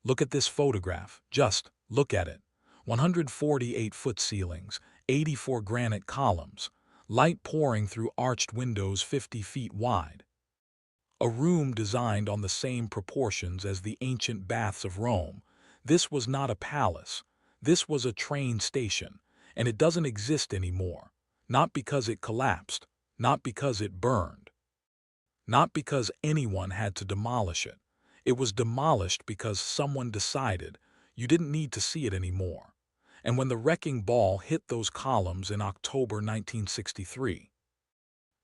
Look at this photograph. Just look at it. 148-foot ceilings, 84 granite columns, light pouring through arched windows 50 feet wide. A room designed on the same proportions as the ancient baths of Rome. This was not a palace. This was a train station, and it doesn't exist anymore. Not because it collapsed, not because it burned, not because anyone had to demolish it. It was demolished because someone decided you didn't need to see it anymore. And when the wrecking ball hit those columns in October 1963,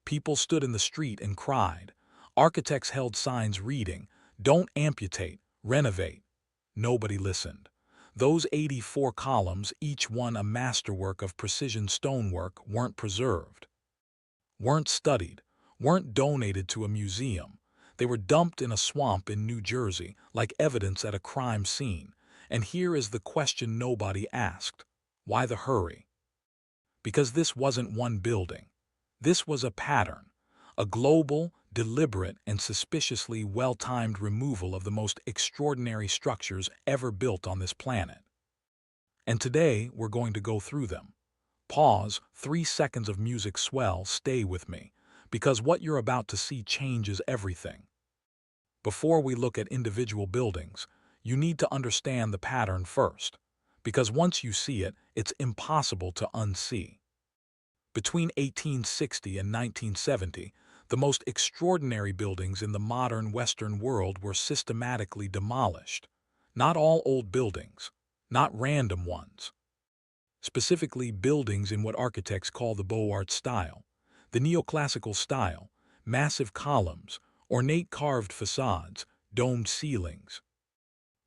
people stood in the street and cried. Architects held signs reading, "Don't amputate, renovate." Nobody listened. Those 84 columns, each one a masterwork of precision stonework, weren't preserved, weren't studied, weren't donated to a museum. They were dumped in a swamp in New Jersey, like evidence at a crime scene. And here is the question nobody asked. Why the hurry? Because this wasn't one building. This was a pattern, a global, deliberate, and suspiciously well-timed removal of the most extraordinary structures ever built on this planet. And today, we're going to go through them. Pause, 3 seconds of music swell, stay with me, because what you're about to see changes everything. Before we look at individual buildings, you need to understand the pattern first, because once you see it, it's impossible to unsee. Between 1860 and 1970, the most extraordinary buildings in the modern Western world were systematically demolished. Not all old buildings, not random ones. Specifically, buildings in what architects call the Beaux Arts style, the neoclassical style, massive columns, ornate carved facades, domed ceilings.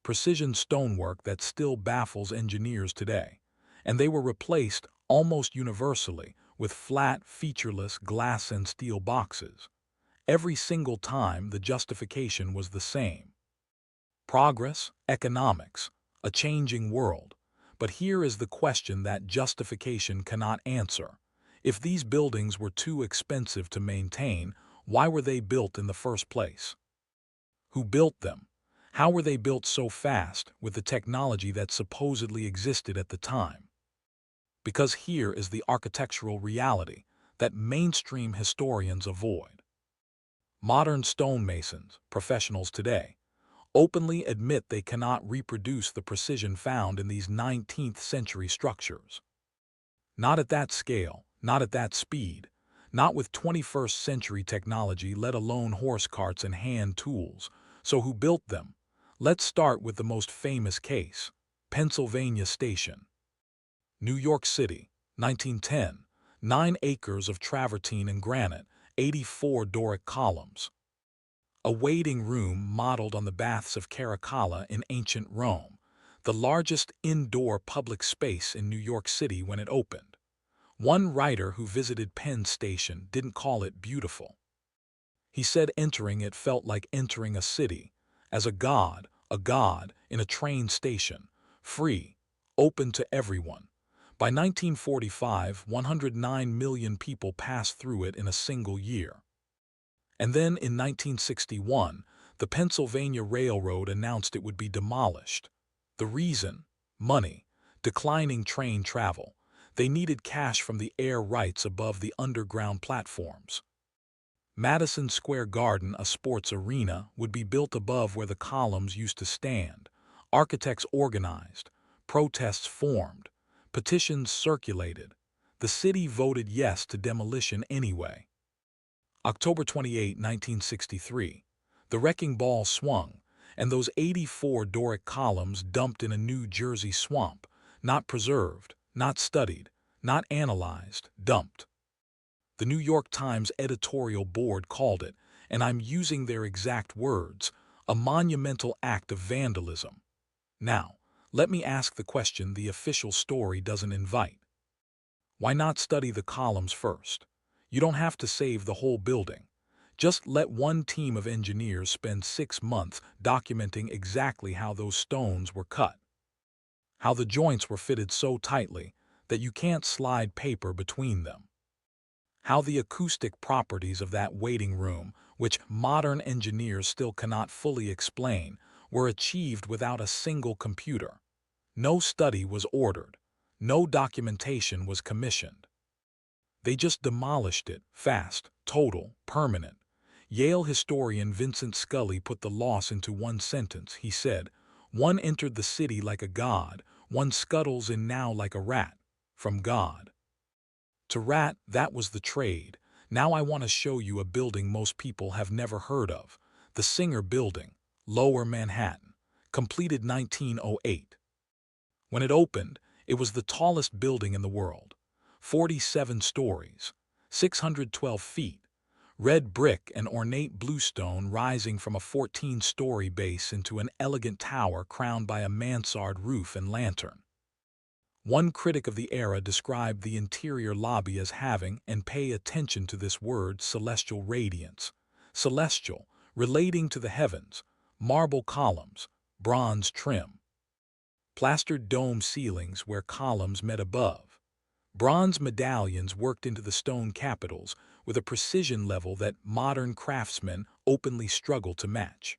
Precision stonework that still baffles engineers today. And they were replaced, almost universally, with flat, featureless glass and steel boxes. Every single time, the justification was the same. Progress, economics, a changing world. But here is the question that justification cannot answer. If these buildings were too expensive to maintain, why were they built in the first place? Who built them? How were they built so fast with the technology that supposedly existed at the time? Because here is the architectural reality that mainstream historians avoid. Modern stonemasons, professionals today, openly admit they cannot reproduce the precision found in these 19th century structures. Not at that scale, not at that speed, not with 21st century technology, let alone horse carts and hand tools. So who built them? Let's start with the most famous case, Pennsylvania Station. New York City, 1910, 9 acres of travertine and granite, 84 Doric columns. A waiting room modeled on the baths of Caracalla in ancient Rome, the largest indoor public space in New York City when it opened. One writer who visited Penn Station didn't call it beautiful. He said entering it felt like entering a city, as a god in a train station, free, open to everyone. By 1945, 109 million people passed through it in a single year. And then in 1961, the Pennsylvania Railroad announced it would be demolished. The reason? Money, declining train travel. They needed cash from the air rights above the underground platforms. Madison Square Garden, a sports arena, would be built above where the columns used to stand. Architects organized, protests formed, petitions circulated. The city voted yes to demolition anyway. October 28, 1963, the wrecking ball swung, and those 84 Doric columns dumped in a New Jersey swamp, not preserved, not studied, not analyzed, dumped. The New York Times editorial board called it, and I'm using their exact words, a monumental act of vandalism. Now, let me ask the question the official story doesn't invite. Why not study the columns first? You don't have to save the whole building. Just let one team of engineers spend 6 months documenting exactly how those stones were cut, how the joints were fitted so tightly that you can't slide paper between them, how the acoustic properties of that waiting room, which modern engineers still cannot fully explain, were achieved without a single computer. No study was ordered. No documentation was commissioned. They just demolished it, fast, total, permanent. Yale historian Vincent Scully put the loss into one sentence. He said, "One entered the city like a god, one scuttles in now like a rat. From god to rat, that was the trade. Now I want to show you a building most people have never heard of. The Singer Building, Lower Manhattan, completed 1908. When it opened, it was the tallest building in the world. 47 stories, 612 feet, red brick and ornate bluestone rising from a 14-story base into an elegant tower crowned by a mansard roof and lantern. One critic of the era described the interior lobby as having, and pay attention to this word, celestial radiance. Celestial, relating to the heavens, marble columns, bronze trim, plastered dome ceilings where columns met above, bronze medallions worked into the stone capitals with a precision level that modern craftsmen openly struggle to match.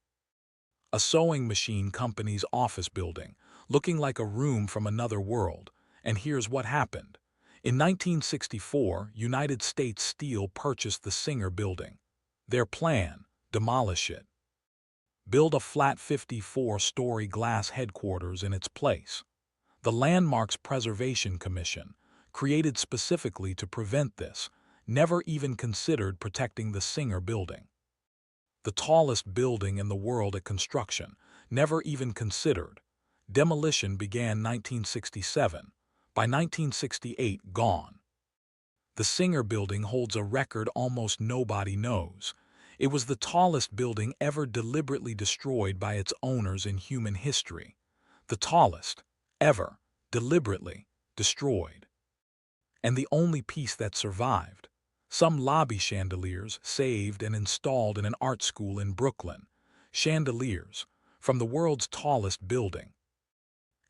A sewing machine company's office building, looking like a room from another world. And here's what happened. In 1964, United States Steel purchased the Singer Building. Their plan: demolish it. Build a flat 54-story glass headquarters in its place. The Landmarks Preservation Commission, created specifically to prevent this, never even considered protecting the Singer Building. The tallest building in the world at construction, never even considered. Demolition began 1967. By 1968, gone. The Singer Building holds a record almost nobody knows. It was the tallest building ever deliberately destroyed by its owners in human history. The tallest, ever, deliberately, destroyed. And the only piece that survived. Some lobby chandeliers saved and installed in an art school in Brooklyn. Chandeliers, from the world's tallest building.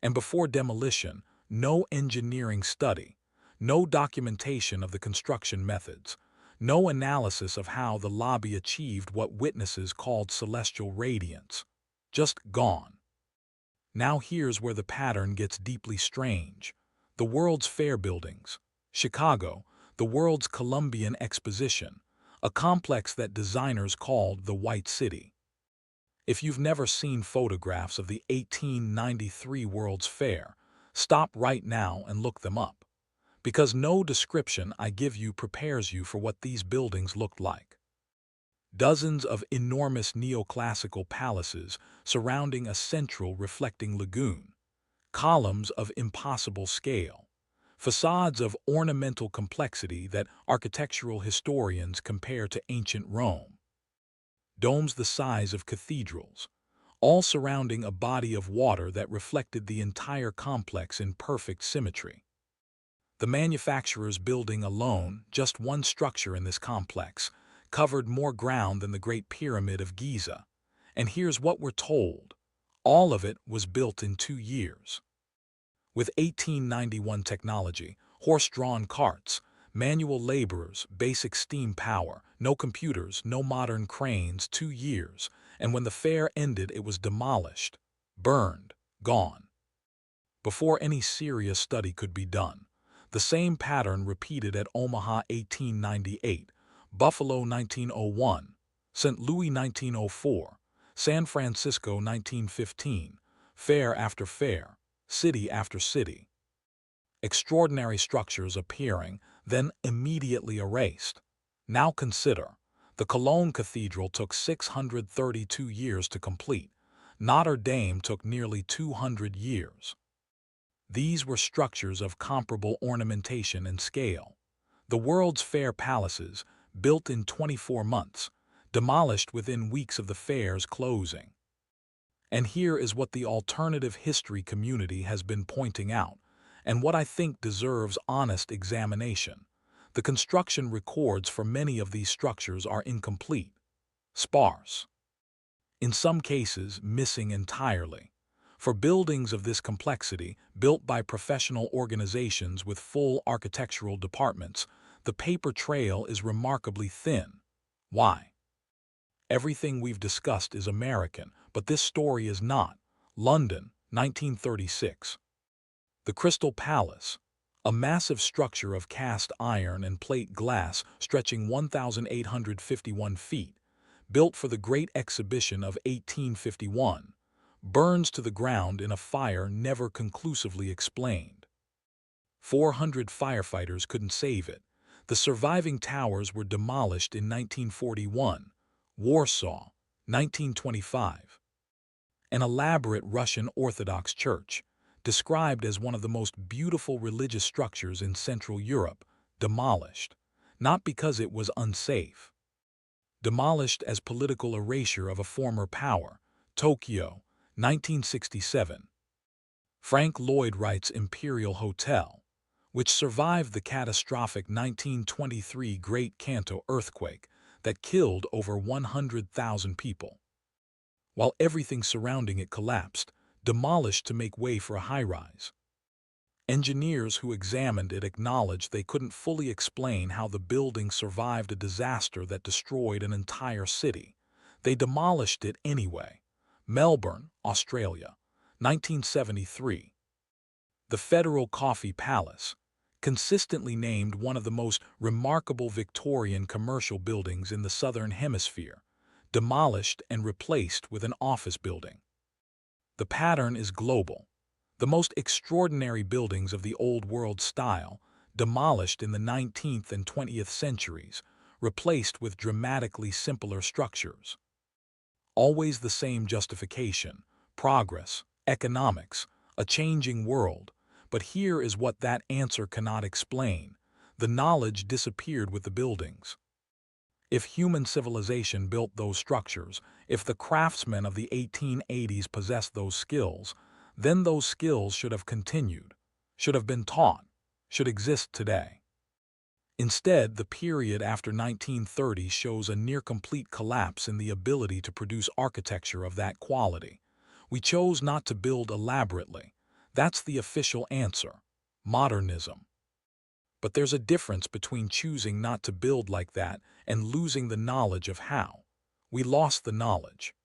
And before demolition, no engineering study, no documentation of the construction methods, no analysis of how the lobby achieved what witnesses called celestial radiance. Just gone. Now here's where the pattern gets deeply strange. The World's Fair buildings. Chicago, the world's Columbian Exposition, a complex that designers called the White City. If you've never seen photographs of the 1893 World's Fair, stop right now and look them up. Because no description I give you prepares you for what these buildings looked like. Dozens of enormous neoclassical palaces surrounding a central reflecting lagoon. Columns of impossible scale. Facades of ornamental complexity that architectural historians compare to ancient Rome. Domes the size of cathedrals, all surrounding a body of water that reflected the entire complex in perfect symmetry. The manufacturer's building alone, just one structure in this complex, covered more ground than the Great Pyramid of Giza. And here's what we're told. All of it was built in 2 years. With 1891 technology, horse-drawn carts, manual laborers, basic steam power, no computers, no modern cranes, 2 years, and when the fair ended it was demolished, burned, gone. Before any serious study could be done. The same pattern repeated at Omaha 1898, Buffalo 1901, St. Louis 1904, San Francisco 1915, fair after fair, city after city. Extraordinary structures appearing, then immediately erased. Now consider, the Cologne Cathedral took 632 years to complete. Notre Dame took nearly 200 years. These were structures of comparable ornamentation and scale. The World's Fair palaces, built in 24 months, demolished within weeks of the fair's closing. And here is what the alternative history community has been pointing out, and what I think deserves honest examination. The construction records for many of these structures are incomplete, sparse. In some cases, missing entirely. For buildings of this complexity, built by professional organizations with full architectural departments, the paper trail is remarkably thin. Why? Everything we've discussed is American, But this story is not. London, 1936. The Crystal Palace, a massive structure of cast iron and plate glass stretching 1,851 feet, built for the Great Exhibition of 1851, burns to the ground in a fire never conclusively explained. 400 firefighters couldn't save it. The surviving towers were demolished in 1941. Warsaw, 1925. An elaborate Russian Orthodox church, described as one of the most beautiful religious structures in Central Europe, demolished, not because it was unsafe. Demolished as political erasure of a former power. Tokyo, 1967. Frank Lloyd Wright's Imperial Hotel, which survived the catastrophic 1923 Great Kanto earthquake that killed over 100,000 people. While everything surrounding it collapsed, demolished to make way for a high-rise. Engineers who examined it acknowledged they couldn't fully explain how the building survived a disaster that destroyed an entire city. They demolished it anyway. Melbourne, Australia, 1973. The Federal Coffee Palace, consistently named one of the most remarkable Victorian commercial buildings in the Southern Hemisphere, demolished and replaced with an office building. The pattern is global. The most extraordinary buildings of the Old World style, demolished in the 19th and 20th centuries, replaced with dramatically simpler structures. Always the same justification: progress, economics, a changing world. But here is what that answer cannot explain. The knowledge disappeared with the buildings. If human civilization built those structures, if the craftsmen of the 1880s possessed those skills, then those skills should have continued, should have been taught, should exist today. Instead, the period after 1930 shows a near-complete collapse in the ability to produce architecture of that quality. We chose not to build elaborately. That's the official answer: modernism. But there's a difference between choosing not to build like that and losing the knowledge of how. We lost the knowledge.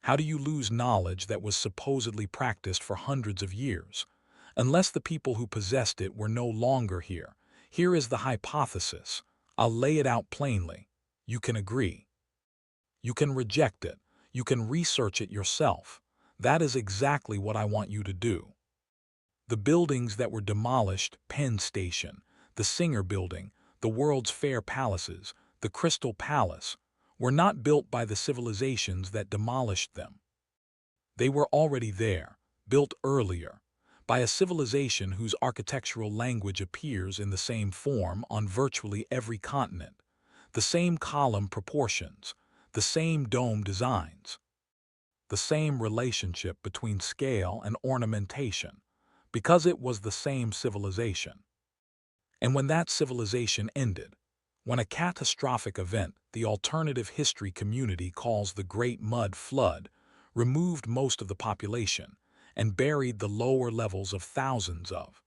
How do you lose knowledge that was supposedly practiced for hundreds of years? Unless the people who possessed it were no longer here. Here is the hypothesis. I'll lay it out plainly. You can agree. You can reject it. You can research it yourself. That is exactly what I want you to do. The buildings that were demolished, Penn Station, the Singer Building, the World's Fair Palaces, the Crystal Palace, were not built by the civilizations that demolished them. They were already there, built earlier, by a civilization whose architectural language appears in the same form on virtually every continent, the same column proportions, the same dome designs, the same relationship between scale and ornamentation, because it was the same civilization. And when that civilization ended, when a catastrophic event the alternative history community calls the Great Mud Flood removed most of the population and buried the lower levels of thousands of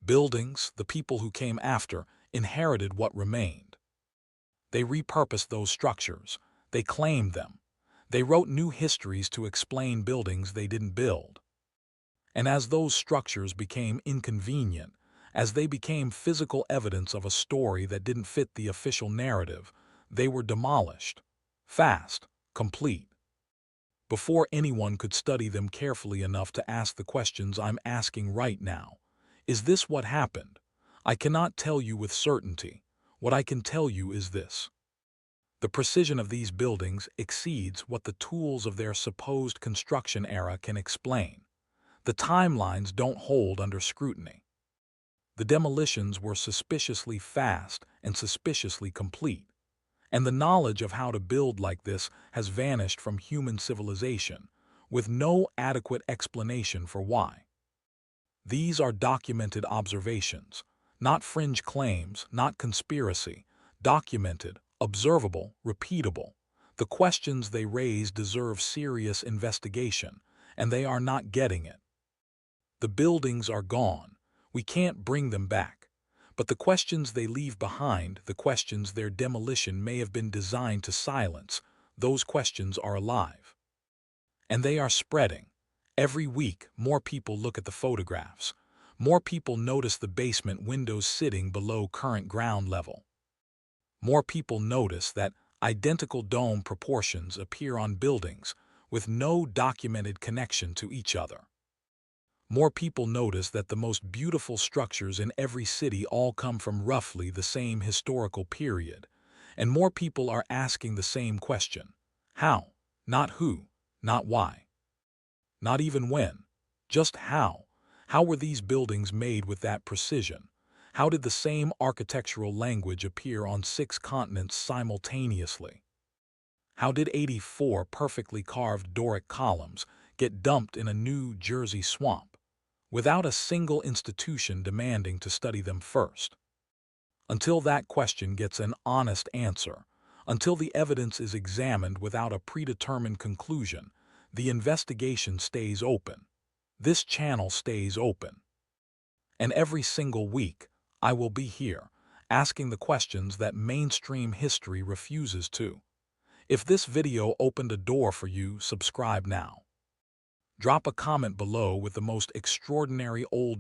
buildings, the people who came after inherited what remained. They repurposed those structures. They claimed them. They wrote new histories to explain buildings they didn't build. And as those structures became inconvenient, as they became physical evidence of a story that didn't fit the official narrative, they were demolished. Fast, complete. Before anyone could study them carefully enough to ask the questions I'm asking right now. Is this what happened? I cannot tell you with certainty. What I can tell you is this: the precision of these buildings exceeds what the tools of their supposed construction era can explain. The timelines don't hold under scrutiny. The demolitions were suspiciously fast and suspiciously complete. And the knowledge of how to build like this has vanished from human civilization, with no adequate explanation for why. These are documented observations, not fringe claims, not conspiracy. Documented, observable, repeatable. The questions they raise deserve serious investigation, and they are not getting it. The buildings are gone. We can't bring them back. But the questions they leave behind, the questions their demolition may have been designed to silence, those questions are alive. And they are spreading. Every week, more people look at the photographs. More people notice the basement windows sitting below current ground level. More people notice that identical dome proportions appear on buildings with no documented connection to each other. More people notice that the most beautiful structures in every city all come from roughly the same historical period. And more people are asking the same question. How? Not who, not why, not even when. Just how. How were these buildings made with that precision? How did the same architectural language appear on 6 continents simultaneously? How did 84 perfectly carved Doric columns get dumped in a New Jersey swamp, without a single institution demanding to study them first? Until that question gets an honest answer, until the evidence is examined without a predetermined conclusion, the investigation stays open. This channel stays open. And every single week, I will be here, asking the questions that mainstream history refuses to. If this video opened a door for you, subscribe now. Drop a comment below with the most extraordinary old